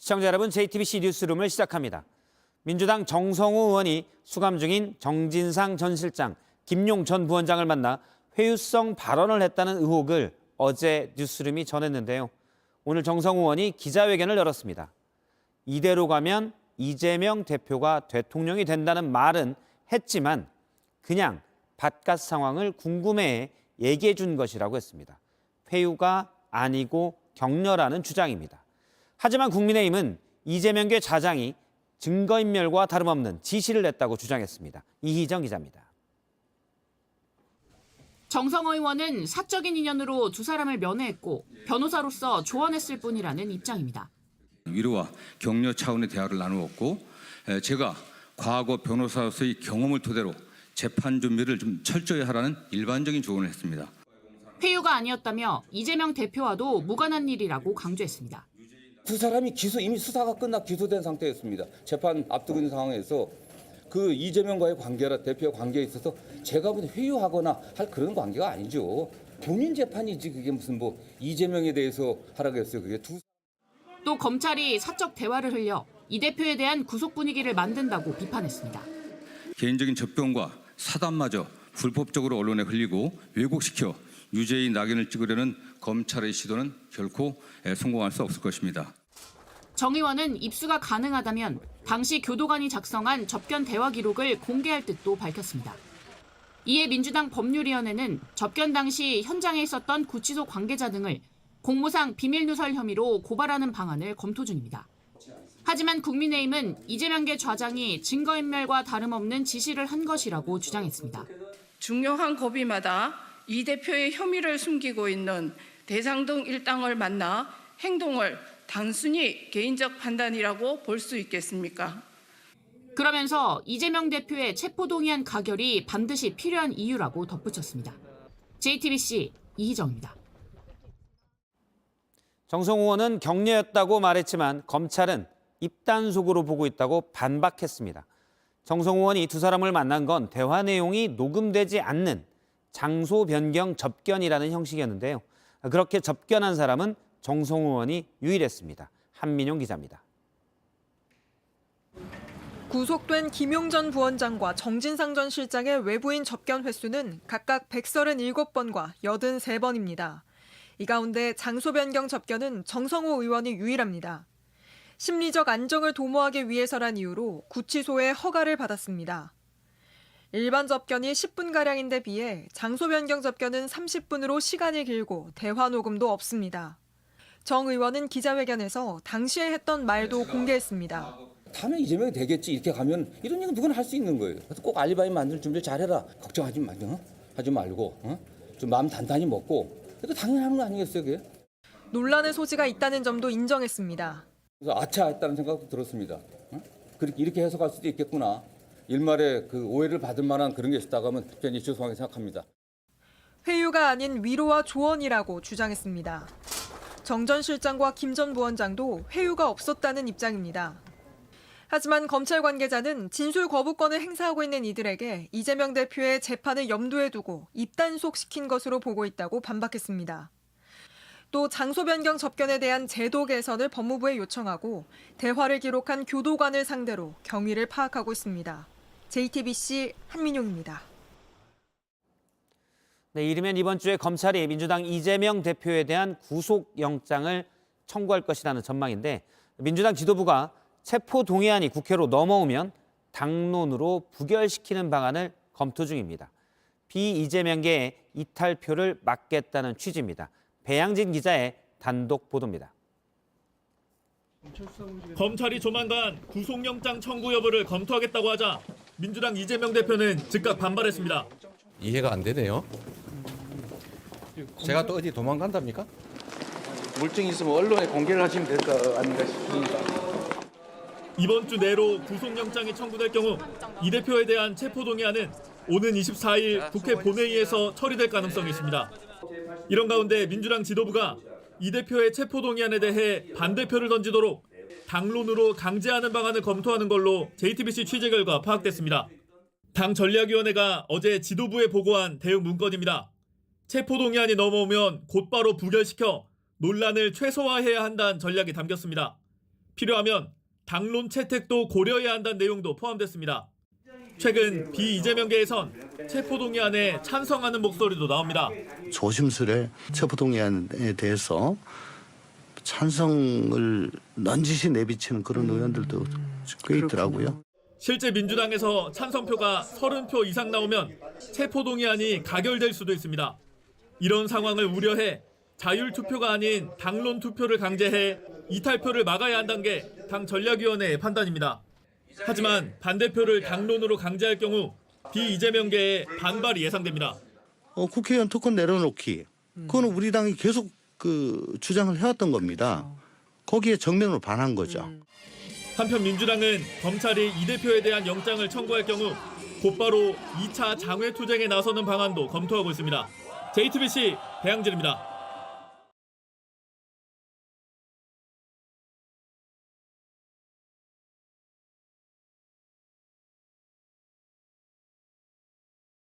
시청자 여러분, JTBC 뉴스룸을 시작합니다. 민주당 정성호 의원이 수감 중인 정진상 전 실장, 김용 전 부원장을 만나 회유성 발언을 했다는 의혹을 어제 뉴스룸이 전했는데요. 오늘 정성호 의원이 기자회견을 열었습니다. 이대로 가면 이재명 대표가 대통령이 된다는 말은 했지만 그냥 바깥 상황을 궁금해해 얘기해 준 것이라고 했습니다. 회유가 아니고 격려라는 주장입니다. 하지만 국민의힘은 이재명계 좌장이 증거인멸과 다름없는 지시를 냈다고 주장했습니다. 이희정 기자입니다. 정성호 의원은 사적인 인연으로 두 사람을 면회했고 변호사로서 조언했을 뿐이라는 입장입니다. 위로와 격려 차원의 대화를 나누었고 제가 과거 변호사로서의 경험을 토대로 재판 준비를 좀 철저히 하라는 일반적인 조언을 했습니다. 회유가 아니었다며 이재명 대표와도 무관한 일이라고 강조했습니다. 두 사람이 이미 수사가 끝나 기소된 상태였습니다. 재판 앞두고 있는 상황에서 그 이재명과의 관계라 대표의 관계에 있어서 제가 회유하거나 할 그런 관계가 아니죠. 본인 재판이지 그게 무슨 이재명에 대해서 하라고 했어요. 그게 또 검찰이 사적 대화를 흘려 이 대표에 대한 구속 분위기를 만든다고 비판했습니다. 개인적인 접견과 사담마저 불법적으로 언론에 흘리고 왜곡시켜 유죄의 낙인을 찍으려는 검찰의 시도는 결코 성공할 수 없을 것입니다. 정 의원은 입수가 가능하다면 당시 교도관이 작성한 접견 대화 기록을 공개할 뜻도 밝혔습니다. 이에 민주당 법률위원회는 접견 당시 현장에 있었던 구치소 관계자 등을 공무상 비밀누설 혐의로 고발하는 방안을 검토 중입니다. 하지만 국민의힘은 이재명계 좌장이 증거인멸과 다름없는 지시를 한 것이라고 주장했습니다. 중요한 고비마다 이 대표의 혐의를 숨기고 있는 대장동 일당을 만나 행동을 단순히 개인적 판단이라고 볼 수 있겠습니까? 그러면서 이재명 대표의 체포동의안 가결이 반드시 필요한 이유라고 덧붙였습니다. JTBC 이희정입니다. 정성호 의원은 격려였다고 말했지만 검찰은 입단속으로 보고 있다고 반박했습니다. 정성호 의원이 두 사람을 만난 건 대화 내용이 녹음되지 않는 장소 변경 접견이라는 형식이었는데요. 그렇게 접견한 사람은 정성호 의원이 유일했습니다. 한민용 기자입니다. 구속된 김용 전 부원장과 정진상 전 실장의 외부인 접견 횟수는 각각 137번과 83번입니다. 이 가운데 장소 변경 접견은 정성호 의원이 유일합니다. 심리적 안정을 도모하기 위해서란 이유로 구치소에 허가를 받았습니다. 일반 접견이 10분가량인데 비해 장소 변경 접견은 30분으로 시간이 길고 대화 녹음도 없습니다. 정 의원은 기자회견에서 당시에 했던 말도 공개했습니다. 다음에 이재명이 되겠지 이렇게 가면 이런 얘기 누구나 할 수 있는 거예요. 그래서 꼭 알리바이 만들 준비를 잘해라. 걱정하지 말고 좀 마음 단단히 먹고. 이거 당연한 거 아니겠어요, 그게? 논란의 소지가 있다는 점도 인정했습니다. 그래서 아차했다는 생각도 들었습니다. 그렇게 이렇게 해석할 수도 있겠구나. 일말에 그 오해를 받을 만한 그런 게 있었다고 하면 굉장히 죄송하게 생각합니다. 회유가 아닌 위로와 조언이라고 주장했습니다. 정 전 실장과 김 전 부원장도 회유가 없었다는 입장입니다. 하지만 검찰 관계자는 진술 거부권을 행사하고 있는 이들에게 이재명 대표의 재판을 염두에 두고 입단속시킨 것으로 보고 있다고 반박했습니다. 또 장소 변경 접견에 대한 제도 개선을 법무부에 요청하고 대화를 기록한 교도관을 상대로 경위를 파악하고 있습니다. JTBC 한민용입니다. 네, 이르면 이번 주에 검찰이 민주당 이재명 대표에 대한 구속영장을 청구할 것이라는 전망인데 민주당 지도부가 체포동의안이 국회로 넘어오면 당론으로 부결시키는 방안을 검토 중입니다. 비이재명계의 이탈표를 막겠다는 취지입니다. 배양진 기자의 단독 보도입니다. 검찰이 조만간 구속영장 청구 여부를 검토하겠다고 하자 민주당 이재명 대표는 즉각 반발했습니다. 이해가 안 되네요. 제가 또 어디 도망간답니까? 물증이 있으면 언론에 공개를 하시면 될 거 아닌가 싶습니다. 이번 주 내로 구속영장이 청구될 경우 이 대표에 대한 체포동의안은 오는 24일 국회 본회의에서 처리될 가능성이 있습니다. 이런 가운데 민주당 지도부가 이 대표의 체포동의안에 대해 반대표를 던지도록 당론으로 강제하는 방안을 검토하는 걸로 JTBC 취재 결과 파악됐습니다. 당 전략위원회가 어제 지도부에 보고한 대응 문건입니다. 체포동의안이 넘어오면 곧바로 부결시켜 논란을 최소화해야 한다는 전략이 담겼습니다. 필요하면 당론 채택도 고려해야 한다는 내용도 포함됐습니다. 최근 비이재명계에선 체포동의안에 찬성하는 목소리도 나옵니다. 조심스레 체포동의안에 대해서 찬성을 넌지시 내비치는 그런 의원들도 꽤 있더라고요. 실제 민주당에서 찬성표가 30표 이상 나오면 체포동의안이 가결될 수도 있습니다. 이런 상황을 우려해 자율투표가 아닌 당론 투표를 강제해 이탈표를 막아야 한다는 게 당 전략위원회의 판단입니다. 하지만 반대표를 당론으로 강제할 경우 비이재명계의 반발이 예상됩니다. 국회의원 특권 내려놓기. 그거는 우리 당이 계속 주장을 해왔던 겁니다. 거기에 정면으로 반한 거죠. 한편 민주당은 검찰이 이 대표에 대한 영장을 청구할 경우 곧바로 2차 장외투쟁에 나서는 방안도 검토하고 있습니다. JTBC 배양진입니다.